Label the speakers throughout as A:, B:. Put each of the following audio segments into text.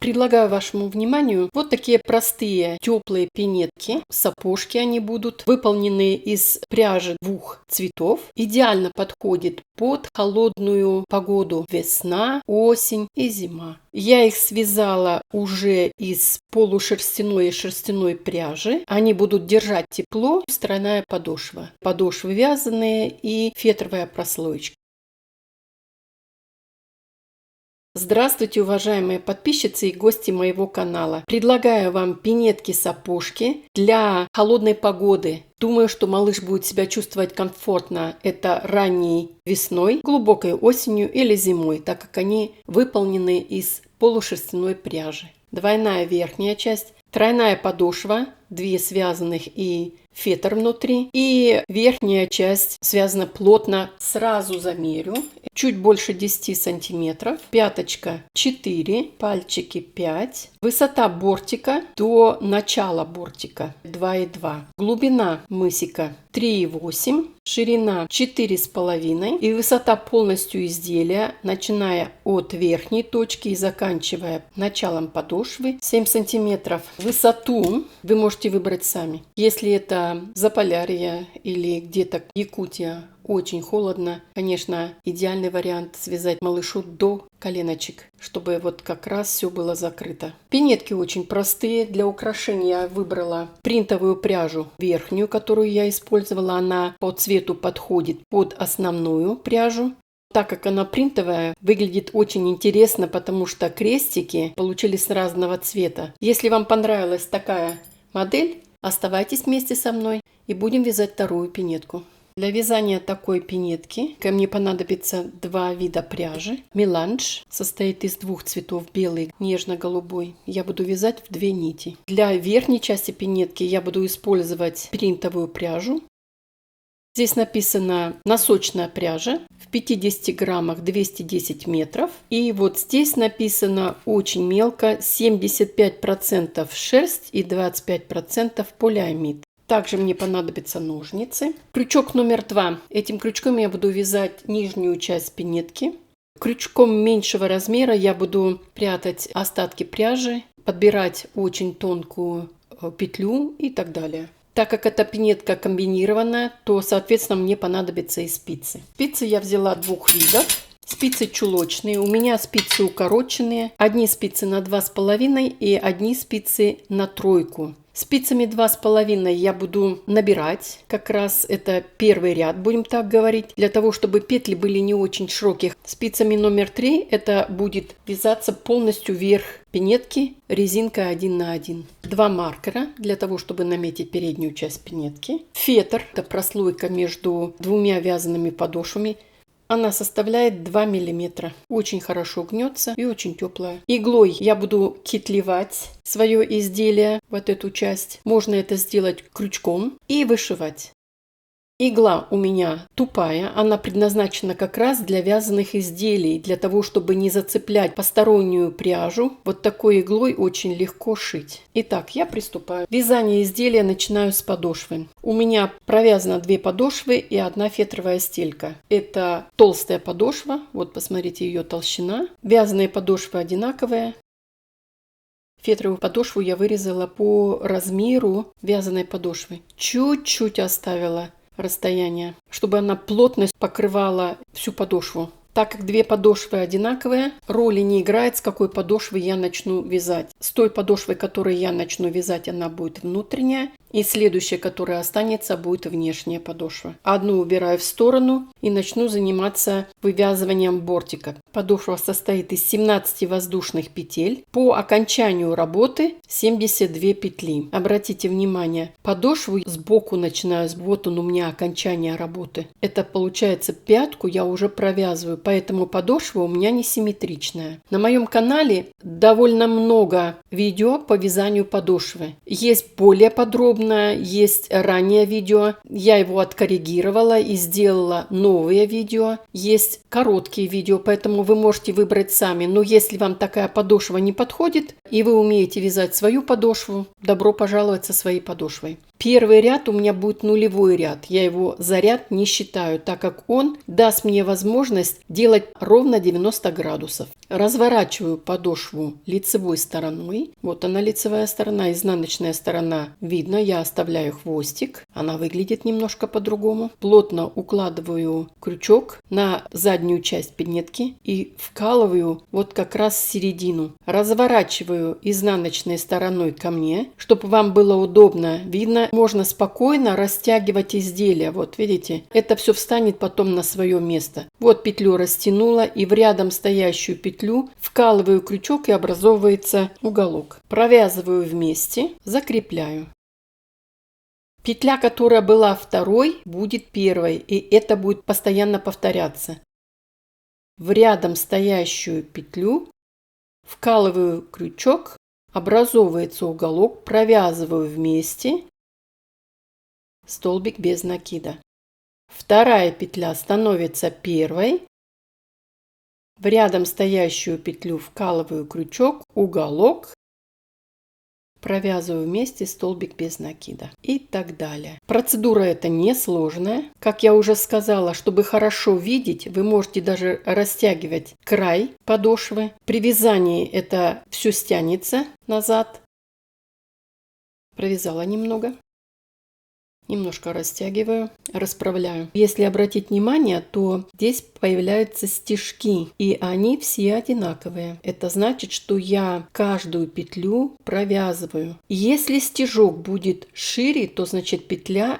A: Предлагаю вашему вниманию вот такие простые теплые пинетки. Сапожки они будут выполнены из пряжи двух цветов. Идеально подходит под холодную погоду: весна, осень и зима. Я их связала уже из полушерстяной и шерстяной пряжи. Они будут держать тепло. Тройная подошва. Подошвы вязаные и фетровая прослоечка. Здравствуйте, уважаемые подписчицы и гости моего канала. Предлагаю вам пинетки-сапожки для холодной погоды. Думаю, что малыш будет себя чувствовать комфортно. Это ранней весной, глубокой осенью или зимой, так как они выполнены из полушерстяной пряжи. Двойная верхняя часть, тройная подошва, 2 связанных и фетр внутри. И верхняя часть связана плотно. Сразу замерю. Чуть больше 10 сантиметров. Пяточка 4, пальчики 5. Высота бортика до начала бортика 2,2. Глубина мысика 3,8. Ширина 4,5. И высота полностью изделия, начиная от верхней точки и заканчивая началом подошвы, 7 сантиметров. Высоту вы можете выбрать сами. Если это Заполярье или где-то Якутия, очень холодно, конечно, идеальный вариант связать малышу до коленочек, чтобы вот как раз все было закрыто. Пинетки очень простые. Для украшения я выбрала принтовую пряжу верхнюю, которую я использовала. Она по цвету подходит под основную пряжу. Так как она принтовая, выглядит очень интересно, потому что крестики получились разного цвета. Если вам понравилась такая модель, оставайтесь вместе со мной и будем вязать вторую пинетку. Для вязания такой пинетки ко мне понадобится 2 вида пряжи. Меланж состоит из 2 цветов: белый и нежно-голубой. Я буду вязать в 2 нити. Для верхней части пинетки я буду использовать принтовую пряжу. Здесь написано носочная пряжа, в 50 граммах 210 метров. И вот здесь написано очень мелко: 75% шерсть и 25% полиамид. Также мне понадобятся ножницы. Крючок номер 2. Этим крючком я буду вязать нижнюю часть пинетки. Крючком меньшего размера я буду прятать остатки пряжи, подбирать очень тонкую петлю и так далее. Так как эта пинетка комбинированная, то, соответственно, мне понадобятся и спицы. Спицы я взяла 2 видов. Спицы чулочные. У меня спицы укороченные. Одни спицы на 2,5 и одни спицы на 3. Спицами 2,5 я буду набирать, как раз это первый ряд, будем так говорить, для того, чтобы петли были не очень широкие. Спицами номер 3 это будет вязаться полностью вверх пинетки резинкой 1 на 1. 2 маркера для того, чтобы наметить переднюю часть пинетки. Фетр, это прослойка между 2 вязаными подошвами. Она составляет 2 миллиметра. Очень хорошо гнется и очень теплая. Иглой я буду кетлевать свое изделие, вот эту часть. Можно это сделать крючком и вышивать. Игла у меня тупая, она предназначена как раз для вязаных изделий, для того, чтобы не зацеплять постороннюю пряжу. Вот такой иглой очень легко шить. Итак, я приступаю. Вязание изделия начинаю с подошвы. У меня провязано 2 подошвы и 1 фетровая стелька. Это толстая подошва, вот посмотрите ее толщина. Вязаные подошвы одинаковые. Фетровую подошву я вырезала по размеру вязаной подошвы. Чуть-чуть оставила расстояние, чтобы она плотность покрывала всю подошву. Так как 2 подошвы одинаковые, роли не играет, с какой подошвы я начну вязать. С той подошвой, которой я начну вязать, она будет внутренняя. И следующая, которая останется, будет внешняя подошва. Одну убираю в сторону и начну заниматься вывязыванием бортика. Подошва состоит из 17 воздушных петель. По окончанию работы 72 петли. Обратите внимание, подошву сбоку начинаю. Вот он у меня окончание работы. Это получается пятку я уже провязываю, поэтому подошва у меня не симметричная. На моем канале довольно много видео по вязанию подошвы. Есть более подробно. Есть раннее видео, я его откоррегировала и сделала новые видео. Есть короткие видео, поэтому вы можете выбрать сами. Но если вам такая подошва не подходит, и вы умеете вязать свою подошву, добро пожаловать со своей подошвой. Первый ряд у меня будет нулевой ряд. Я его за ряд не считаю, так как он даст мне возможность делать ровно 90 градусов. Разворачиваю подошву лицевой стороной. Вот она лицевая сторона, изнаночная сторона видно. Я оставляю хвостик. Она выглядит немножко по-другому. Плотно укладываю крючок на заднюю часть пинетки и вкалываю вот как раз в середину. Разворачиваю изнаночной стороной ко мне, чтобы вам было удобно видно. Можно спокойно растягивать изделие. Вот видите, это все встанет потом на свое место. Вот петлю растянула и в рядом стоящую петлю вкалываю крючок и образовывается уголок. Провязываю вместе, закрепляю. Петля, которая была второй, будет первой, и это будет постоянно повторяться. В рядом стоящую петлю вкалываю крючок, образовывается уголок, провязываю вместе. Столбик без накида. Вторая петля становится первой. В рядом стоящую петлю вкалываю крючок, уголок, провязываю вместе, столбик без накида и так далее. Процедура эта несложная. Как я уже сказала, чтобы хорошо видеть, вы можете даже растягивать край подошвы. При вязании это все стянется назад. Провязала немного. Немножко растягиваю, расправляю. Если обратить внимание, то здесь появляются стежки, и они все одинаковые. Это значит, что я каждую петлю провязываю. Если стежок будет шире, то значит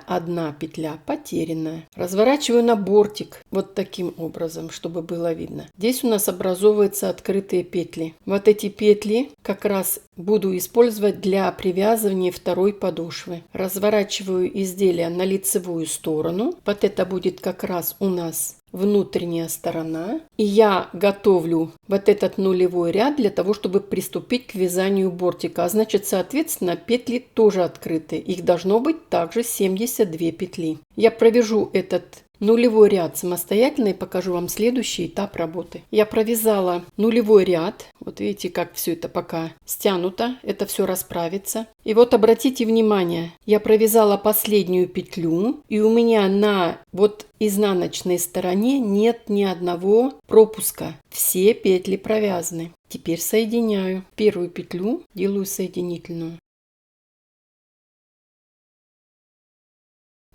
A: одна петля потерянная. Разворачиваю на бортик вот таким образом, чтобы было видно. Здесь у нас образовываются открытые петли. Вот эти петли как раз буду использовать для привязывания второй подошвы. Разворачиваю изделие на лицевую сторону. Вот это будет как раз у нас внутренняя сторона. И я готовлю вот этот нулевой ряд для того, чтобы приступить к вязанию бортика. А значит, соответственно, петли тоже открыты. Их должно быть также 72 петли. Я провяжу этот нулевой ряд самостоятельно и покажу вам следующий этап работы. Я провязала нулевой ряд. Вот видите, как все это пока стянуто. Это все расправится. И вот обратите внимание, я провязала последнюю петлю, и у меня на вот изнаночной стороне нет ни одного пропуска. Все петли провязаны. Теперь соединяю. Первую петлю делаю соединительную.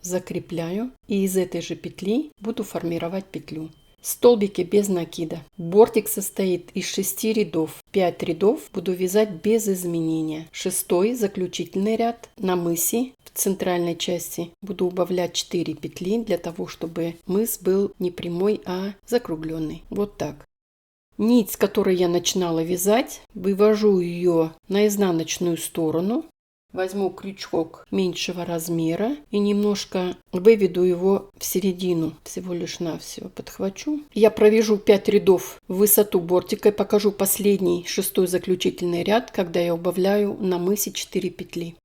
A: Закрепляю и из этой же петли буду формировать петлю. Столбики без накида. Бортик состоит из 6 рядов. 5 рядов буду вязать без изменения. 6-й заключительный ряд на мысе в центральной части буду убавлять 4 петли для того, чтобы мыс был не прямой, а закругленный. Вот так. Нить, с которой я начинала вязать, вывожу ее на изнаночную сторону. Возьму крючок меньшего размера и немножко выведу его в середину. Всего лишь навсего подхвачу. Я провяжу 5 рядов в высоту бортика и покажу последний 6-й заключительный ряд, когда я убавляю на мысе 4 петли.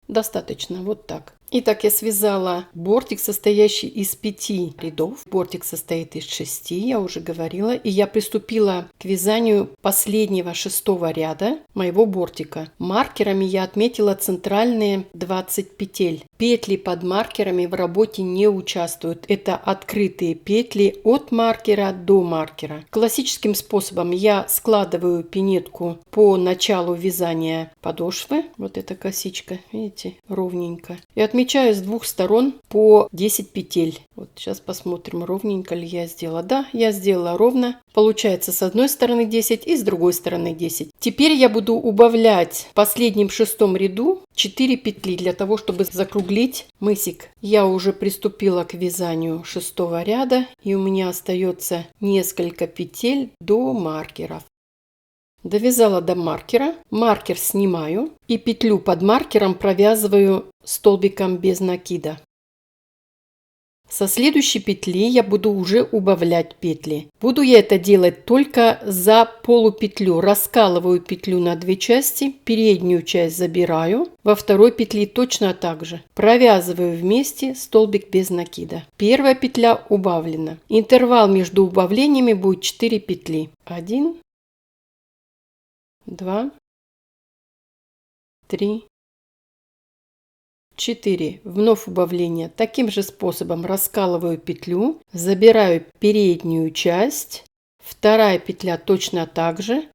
A: Достаточно, вот так. Итак, я связала бортик, состоящий из 5 рядов. Бортик состоит из 6, я уже говорила. И я приступила к вязанию последнего 6-го ряда моего бортика. Маркерами я отметила центральные 20 петель. Петли под маркерами в работе не участвуют. Это открытые петли от маркера до маркера. Классическим способом я складываю пинетку по началу вязания подошвы. Вот эта косичка, видите, ровненько. И отмечаю с двух сторон по 10 петель. Вот сейчас посмотрим, ровненько ли я сделала. Да, я сделала ровно. Получается с одной стороны 10 и с другой стороны 10. Теперь я буду убавлять в последнем 6-м ряду 4 петли для того, чтобы закруглить мысик. Я уже приступила к вязанию 6-го ряда, и у меня остается несколько петель до маркеров. Довязала до маркера, маркер снимаю и петлю под маркером провязываю столбиком без накида. Со следующей петли я буду уже убавлять петли. Буду я это делать только за полупетлю. Раскалываю петлю на 2 части, переднюю часть забираю, во второй петли точно так же. Провязываю вместе столбик без накида. Первая петля убавлена. Интервал между убавлениями будет 4 петли. 1, 2, 3, 4. Вновь убавление. Таким же способом раскалываю петлю, забираю переднюю часть, вторая петля точно так же.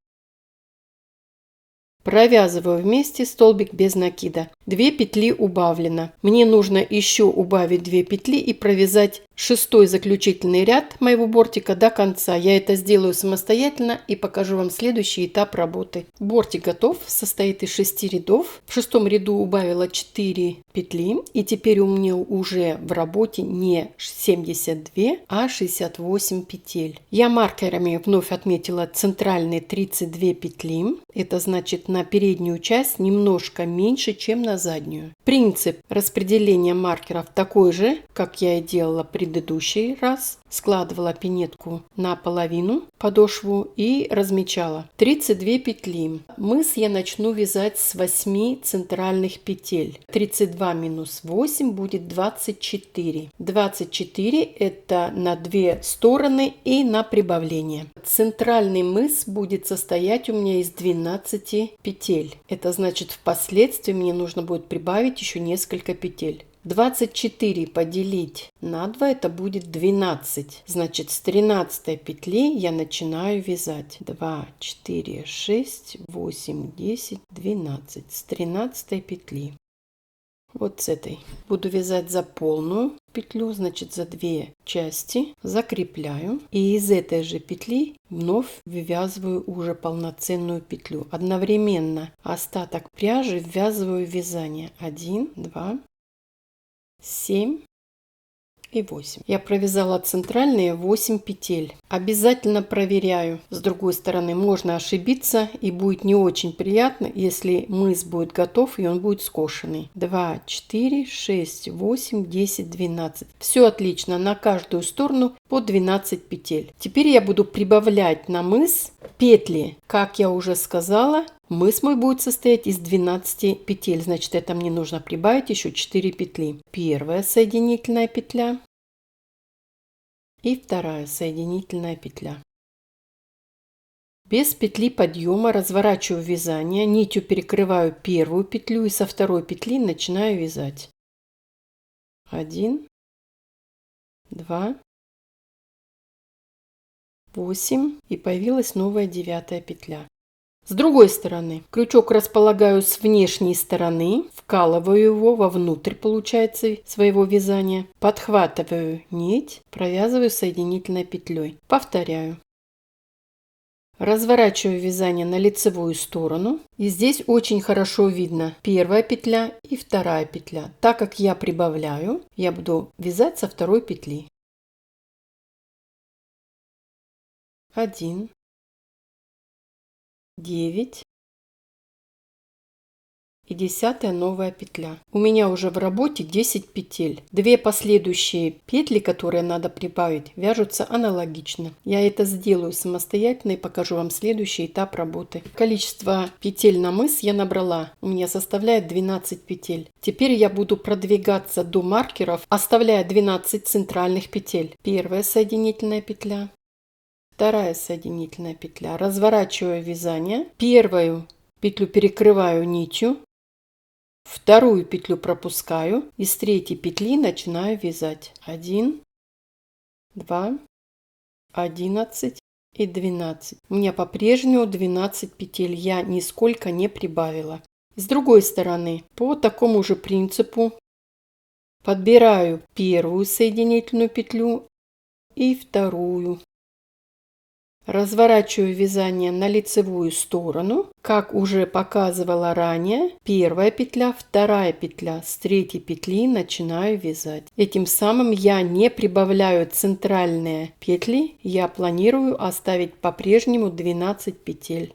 A: Провязываю вместе столбик без накида. 2 петли убавлено. Мне нужно еще убавить 2 петли и провязать 6-й заключительный ряд моего бортика до конца. Я это сделаю самостоятельно и покажу вам следующий этап работы. Бортик готов, состоит из 6 рядов. В 6-м ряду убавила 4 петли, и теперь у меня уже в работе не 72, а 68 петель. Я маркерами вновь отметила центральные 32 петли. Это значит, на переднюю часть немножко меньше, чем на заднюю. Принцип распределения маркеров такой же, как я и делала предыдущий раз. Складывала пинетку наполовину подошву и размечала. 32 петли. Мыс я начну вязать с 8 центральных петель. 32 минус 8 будет 24. 24 это на 2 стороны и на прибавление. Центральный мыс будет состоять у меня из 12 петель. Это значит, впоследствии мне нужно будет прибавить еще несколько петель. 24 поделить на 2 это будет 12. Значит, с 13 петли я начинаю вязать. 2, 4, 6, 8, 10, 12. С 13 петли. Вот с этой. Буду вязать за полную петлю, значит, за 2 части. Закрепляю. И из этой же петли вновь вывязываю уже полноценную петлю. Одновременно остаток пряжи ввязываю в вязание. 1, 2, 7 и 8. Я провязала центральные 8 петель. Обязательно проверяю. С другой стороны, можно ошибиться и будет не очень приятно, если мыс будет готов и он будет скошенный. 2, 4, 6, 8, 10, 12. Все отлично. На каждую сторону по 12 петель. Теперь я буду прибавлять на мыс петли. Как я уже сказала, мыс мой будет состоять из 12 петель. Значит, это мне нужно прибавить еще 4 петли. Первая соединительная петля и вторая соединительная петля. Без петли подъема разворачиваю вязание, нитью перекрываю первую петлю и со второй петли начинаю вязать. 1, 2, 8 и появилась новая 9-я петля. С другой стороны, крючок располагаю с внешней стороны, вкалываю его вовнутрь, получается, своего вязания, подхватываю нить, провязываю соединительной петлей. Повторяю. Разворачиваю вязание на лицевую сторону. И здесь очень хорошо видно первая петля и вторая петля. Так как я прибавляю, я буду вязать со второй петли. 1, 9 и 10-я новая петля. У меня уже в работе 10 петель. 2 последующие петли, которые надо прибавить, вяжутся аналогично. Я это сделаю самостоятельно и покажу вам следующий этап работы. Количество петель на мыс я набрала. У меня составляет 12 петель. Теперь я буду продвигаться до маркеров, оставляя 12 центральных петель. Первая соединительная петля. Вторая соединительная петля. Разворачиваю вязание. Первую петлю перекрываю нитью. Вторую петлю пропускаю. И с третьей петли начинаю вязать. 1, 2, 11 и 12. У меня по-прежнему 12 петель. Я нисколько не прибавила. С другой стороны, по такому же принципу подбираю первую соединительную петлю и вторую. Разворачиваю вязание на лицевую сторону. Как уже показывала ранее, первая петля, вторая петля. С третьей петли начинаю вязать. Этим самым я не прибавляю центральные петли. Я планирую оставить по-прежнему 12 петель.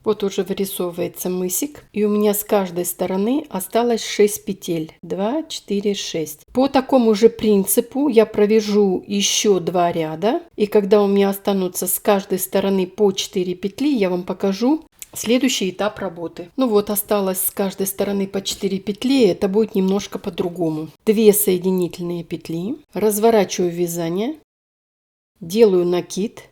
A: Вот уже вырисовывается мысик, и у меня с каждой стороны осталось 6 петель. 2, 4, 6. По такому же принципу я провяжу еще 2 ряда, и когда у меня останутся с каждой стороны по 4 петли, я вам покажу следующий этап работы. Ну вот, осталось с каждой стороны по 4 петли, это будет немножко по-другому. 2 соединительные петли, разворачиваю вязание, делаю накид,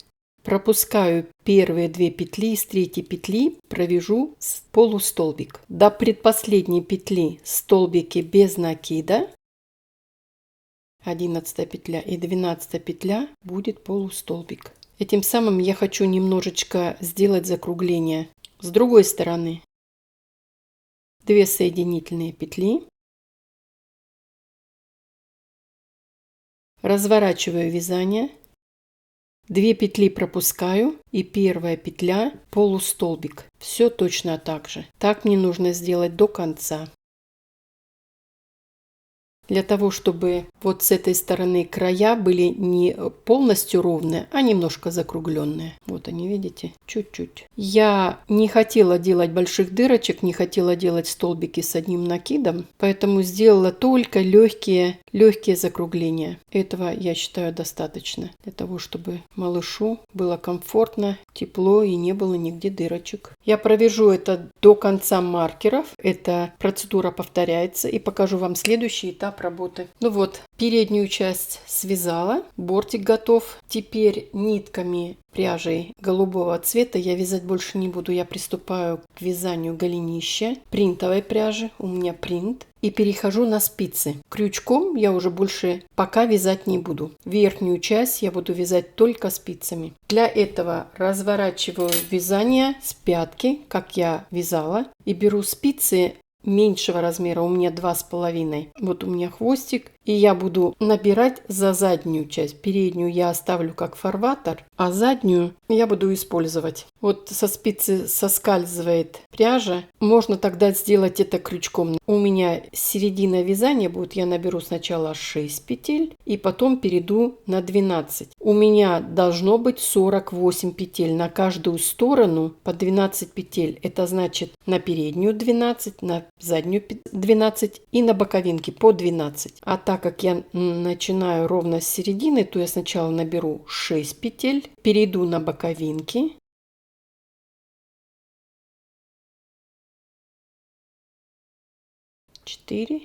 A: пропускаю первые 2 петли с 3 петли провяжу полустолбик. До предпоследней петли столбики без накида. 11 петля и 12 петля будет полустолбик. Этим самым я хочу немножечко сделать закругление. С другой стороны 2 соединительные петли. Разворачиваю вязание. 2 петли пропускаю и первая петля полустолбик. Все точно так же. Так мне нужно сделать до конца. Для того, чтобы вот с этой стороны края были не полностью ровные, а немножко закругленные. Вот они, видите, чуть-чуть. Я не хотела делать больших дырочек, не хотела делать столбики с одним накидом, поэтому сделала только легкие закругления. Этого, я считаю, достаточно для того, чтобы малышу было комфортно, тепло и не было нигде дырочек. Я провяжу это до конца маркеров. Эта процедура повторяется, и покажу вам следующий этап работы. Ну вот, переднюю часть связала, бортик готов. Теперь нитками пряжей голубого цвета я вязать больше не буду. Я приступаю к вязанию голенища принтовой пряжи. У меня принт. И перехожу на спицы. Крючком я уже больше пока вязать не буду. Верхнюю часть я буду вязать только спицами. Для этого разворачиваю вязание с пятки, как я вязала, и беру спицы меньшего размера, у меня 2,5. Вот у меня хвостик, и я буду набирать за заднюю часть. Переднюю я оставлю как фарватер, а заднюю я буду использовать. Вот со спицы соскальзывает пряжа, можно тогда сделать это крючком. У меня середина вязания будет, я наберу сначала 6 петель и потом перейду на 12. У меня должно быть 48 петель, на каждую сторону по 12 петель. Это значит на переднюю 12, на заднюю 12 и на боковинке по 12. А так как я начинаю ровно с середины, то я сначала наберу 6 петель, перейду на боковинки. Четыре,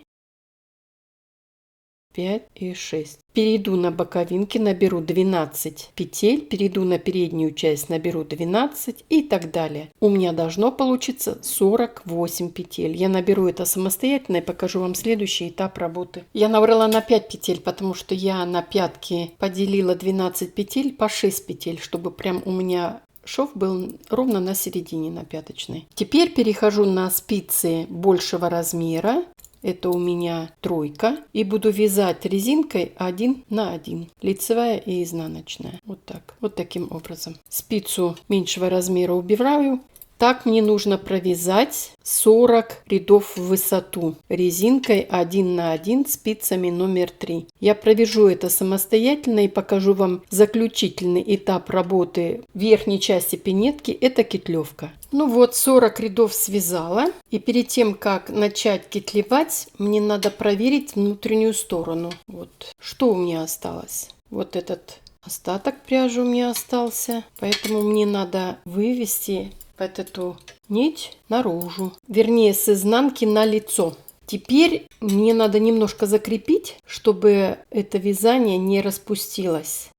A: 5 и 6. Перейду на боковинки, наберу 12 петель, перейду на переднюю часть, наберу 12 и так далее. У меня должно получиться 48 петель. Я наберу это самостоятельно и покажу вам следующий этап работы. Я набрала на 5 петель, потому что я на пятки поделила 12 петель по 6 петель, чтобы прям у меня шов был ровно на середине, на пяточной. Теперь перехожу на спицы большего размера. Это у меня 3. И буду вязать резинкой 1 на 1. Лицевая и изнаночная. Вот так. Вот таким образом. Спицу меньшего размера убираю. Так мне нужно провязать 40 рядов в высоту резинкой 1 на 1 спицами номер 3. Я провяжу это самостоятельно и покажу вам заключительный этап работы верхней части пинетки. Это кетлевка. Ну вот, 40 рядов связала. И перед тем, как начать кетлевать, мне надо проверить внутреннюю сторону. Вот. Что у меня осталось? Вот этот остаток пряжи у меня остался. Поэтому мне надо вывести вот эту нить наружу, вернее с изнанки на лицо. Теперь мне надо немножко закрепить, чтобы это вязание не распустилось.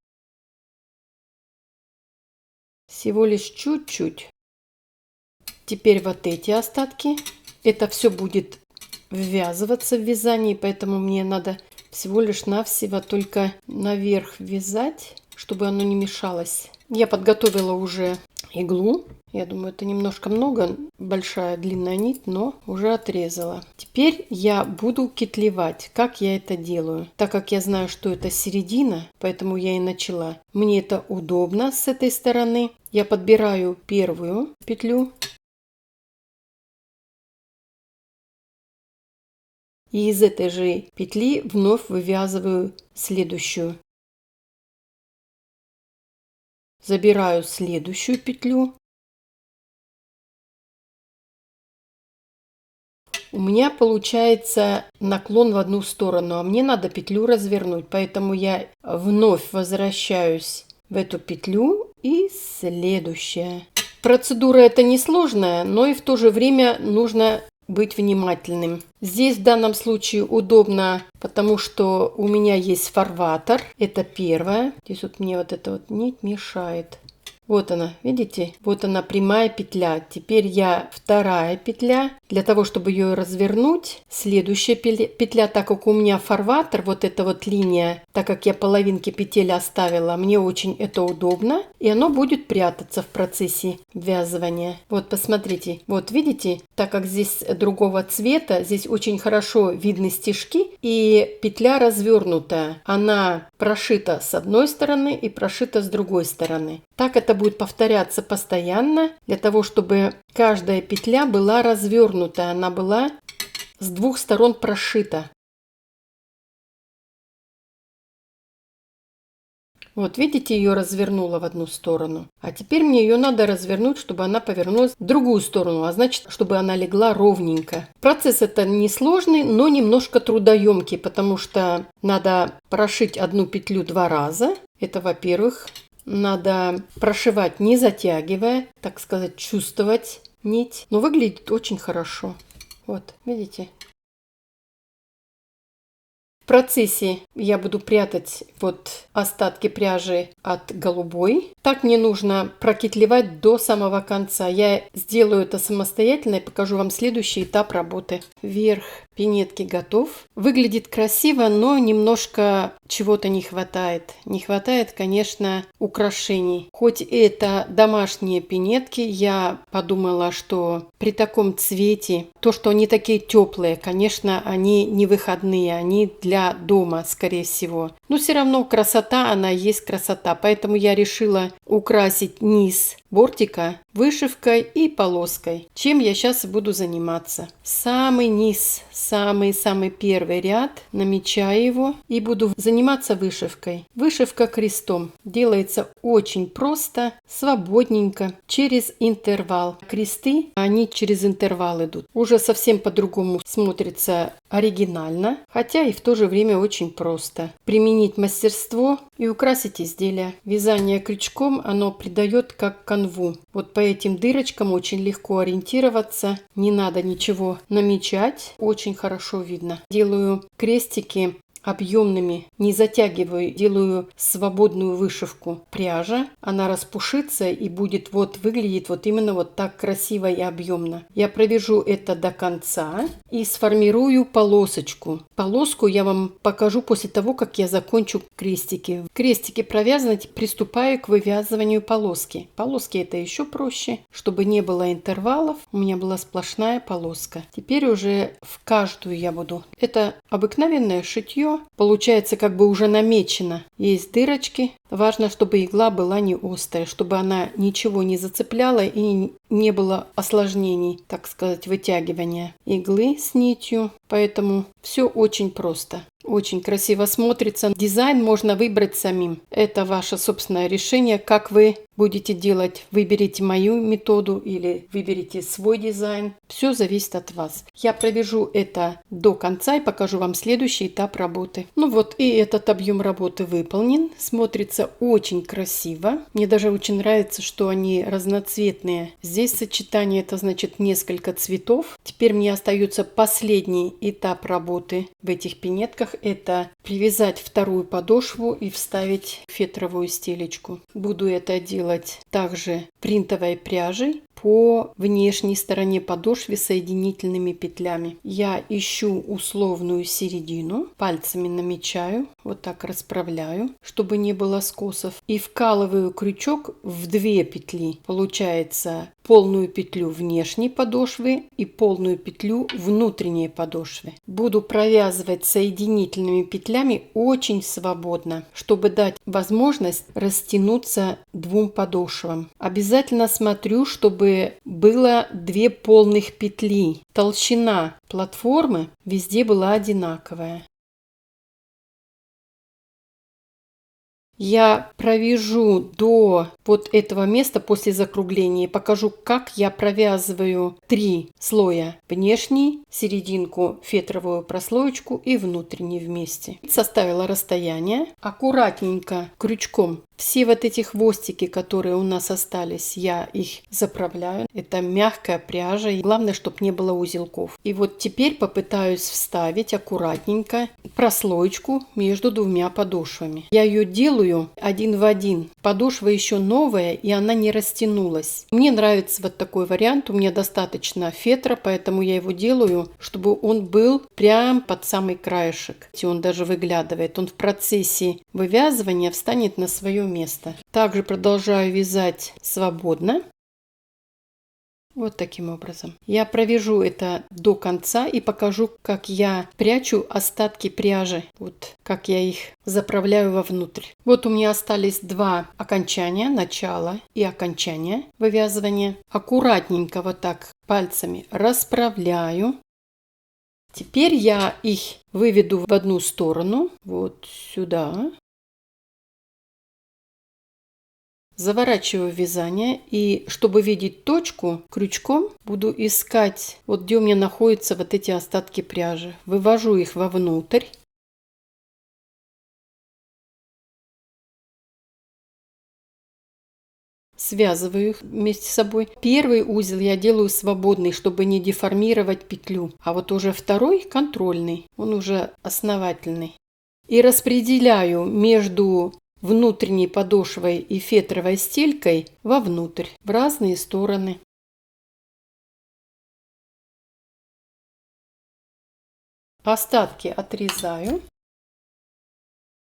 A: Всего лишь чуть-чуть. Теперь вот эти остатки. Это все будет ввязываться в вязание, поэтому мне надо всего лишь навсего только наверх вязать, чтобы оно не мешалось. Я подготовила уже иглу. Я думаю, это немножко много, большая длинная нить, но уже отрезала. Теперь я буду кетлевать. Как я это делаю? Так как я знаю, что это середина, поэтому я и начала. Мне это удобно с этой стороны. Я подбираю первую петлю. И из этой же петли вновь вывязываю следующую. Забираю следующую петлю. У меня получается наклон в одну сторону, а мне надо петлю развернуть, поэтому я вновь возвращаюсь в эту петлю и следующая. Процедура эта несложная, но и в то же время нужно быть внимательным. Здесь в данном случае удобно, потому что у меня есть фарватер. Это первое. Здесь вот мне вот эта вот нить мешает. Вот она, видите? Вот она прямая петля. Теперь я вторая петля. Для того, чтобы ее развернуть, следующая петля, так как у меня фарватер, вот эта вот линия, так как я половинки петель оставила, мне очень это удобно. И оно будет прятаться в процессе ввязывания. Вот посмотрите, вот видите, так как здесь другого цвета, здесь очень хорошо видны стежки и петля развернутая. Она прошита с одной стороны и прошита с другой стороны. Так это будет повторяться постоянно, для того, чтобы каждая петля была развернута, она была с двух сторон прошита. Вот видите, ее развернула в одну сторону. А теперь мне ее надо развернуть, чтобы она повернулась в другую сторону, а значит, чтобы она легла ровненько. Процесс это несложный, но немножко трудоемкий, потому что надо прошить одну петлю 2 раза. Это, во-первых, надо прошивать не затягивая, так сказать, чувствовать нить. Но выглядит очень хорошо. Вот, видите? В процессе я буду прятать вот остатки пряжи от голубой. Так мне нужно прокитлевать до самого конца. Я сделаю это самостоятельно и покажу вам следующий этап работы. Верх пинетки готов. Выглядит красиво, но немножко чего-то не хватает. Не хватает, конечно, украшений. Хоть это домашние пинетки, я подумала, что при таком цвете, то, что они такие теплые, конечно, они не выходные, они для дома, скорее всего. Но все равно красота, она есть красота. Поэтому я решила украсить низ бортика вышивкой и полоской. Чем я сейчас буду заниматься? Самый низ, самый первый ряд, намечаю его и буду заниматься вышивкой. Вышивка крестом делается очень просто, свободненько, через интервал. Кресты, они через интервал идут. Уже совсем по-другому смотрится оригинально, хотя и в то же время очень просто. Применить мастерство и украсить изделие. Вязание крючком, оно придает как канву. Вот по этим дырочкам очень легко ориентироваться, не надо ничего намечать, очень хорошо видно. Делаю крестики объемными, не затягиваю, делаю свободную вышивку пряжа, она распушится и будет вот выглядит вот именно вот так красиво и объемно. Я провяжу это до конца и сформирую полосочку. Полоску я вам покажу после того, как я закончу крестики. Крестики провязаны, приступаю к вывязыванию полоски. Полоски это еще проще, чтобы не было интервалов, у меня была сплошная полоска. Теперь уже в каждую я буду. Это обыкновенное шитье. Получается как бы уже намечено. Есть дырочки. Важно, чтобы игла была не острая, чтобы она ничего не зацепляла и не было осложнений, так сказать, вытягивания иглы с нитью. Поэтому все очень просто. Очень красиво смотрится. Дизайн можно выбрать самим. Это ваше собственное решение, как вы будете делать. Выберите мою методу или выберите свой дизайн. Все зависит от вас. Я провяжу это до конца и покажу вам следующий этап работы. Ну вот и этот объем работы выполнен. Смотрится очень красиво. Мне даже очень нравится, что они разноцветные. Здесь сочетание, это значит несколько цветов. Теперь мне остается последний этап работы в этих пинетках. Это привязать вторую подошву и вставить фетровую стелечку. Буду это делать также принтовой пряжей по внешней стороне подошвы соединительными петлями. Я ищу условную середину, пальцами намечаю, вот так расправляю, чтобы не было скосов, и вкалываю крючок в 2 петли. Получается полную петлю внешней подошвы и полную петлю внутренней подошвы. Буду провязывать соединительными петлями очень свободно, чтобы дать возможность растянуться 2 подошвам. Обязательно смотрю, чтобы было 2 полных петли. Толщина платформы везде была одинаковая. Я провяжу до вот этого места после закругления и покажу, как я провязываю 3 слоя. Внешний, серединку, фетровую прослоечку и внутренний вместе. Составила расстояние. Аккуратненько крючком Все вот эти хвостики, которые у нас остались, я их заправляю. Это мягкая пряжа. И главное, чтобы не было узелков. И вот теперь попытаюсь вставить аккуратненько прослоечку между двумя подошвами. Я ее делаю один в один. Подошва еще новая, и она не растянулась. Мне нравится вот такой вариант. У меня достаточно фетра, поэтому я его делаю, чтобы он был прям под самый краешек. И он даже выглядывает. Он в процессе вывязывания встанет на свое место. Также продолжаю вязать свободно. Вот таким образом. Я провяжу это до конца и покажу, как я прячу остатки пряжи. Вот как я их заправляю вовнутрь. Вот у меня остались два окончания, начало и окончание вывязывания. Аккуратненько вот так пальцами расправляю. Теперь я их выведу в одну сторону, вот сюда. Заворачиваю вязание, и чтобы видеть точку, крючком буду искать, вот где у меня находятся вот эти остатки пряжи. Вывожу их вовнутрь. Связываю их вместе с собой. Первый узел я делаю свободный, чтобы не деформировать петлю. А вот уже второй контрольный, он уже основательный. И распределяю между внутренней подошвой и фетровой стелькой вовнутрь, в разные стороны. Остатки отрезаю.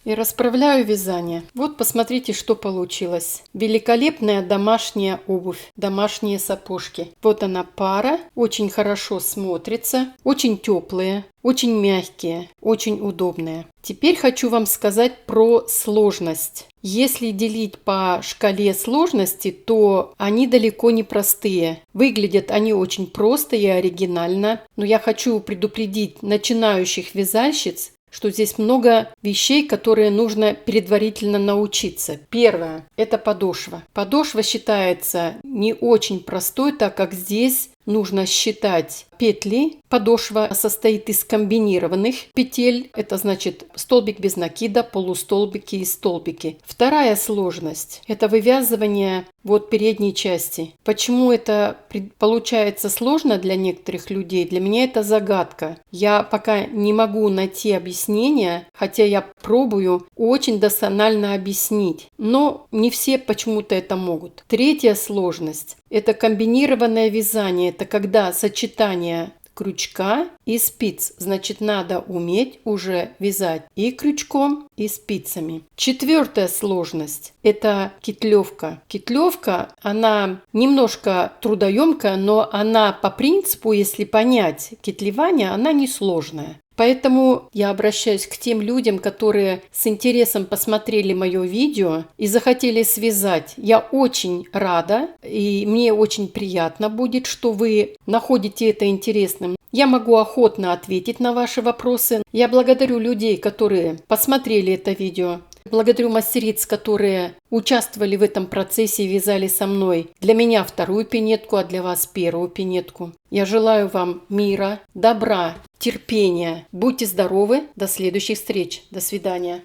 A: И расправляю вязание. Вот посмотрите, что получилось. Великолепная домашняя обувь, домашние сапожки. Вот она пара, очень хорошо смотрится, очень теплые, очень мягкие, очень удобные. Теперь хочу вам сказать про сложность. Если делить по шкале сложности, то они далеко не простые. Выглядят они очень просто и оригинально, но я хочу предупредить начинающих вязальщиц, что здесь много вещей, которые нужно предварительно научиться. Первое – это подошва. Подошва считается не очень простой, так как здесь нужно считать петли. Подошва состоит из комбинированных петель. Это значит столбик без накида, полустолбики и столбики. Вторая сложность – это вывязывание вот передней части. Почему это получается сложно для некоторых людей? Для меня это загадка. Я пока не могу найти объяснения, хотя я пробую очень досконально объяснить. Но не все почему-то это могут. Третья сложность – это комбинированное вязание. Это когда сочетание крючка и спиц. Значит, надо уметь уже вязать и крючком, и спицами. Четвертая сложность – это кетлевка. Кетлевка, она немножко трудоемкая, но она по принципу, если понять кетлевание, она несложная. Поэтому я обращаюсь к тем людям, которые с интересом посмотрели мое видео и захотели связать. Я очень рада, и мне очень приятно будет, что вы находите это интересным. Я могу охотно ответить на ваши вопросы. Я благодарю людей, которые посмотрели это видео. Благодарю мастериц, которые участвовали в этом процессе и вязали со мной. Для меня вторую пинетку, а для вас первую пинетку. Я желаю вам мира, добра, терпения. Будьте здоровы. До следующих встреч. До свидания.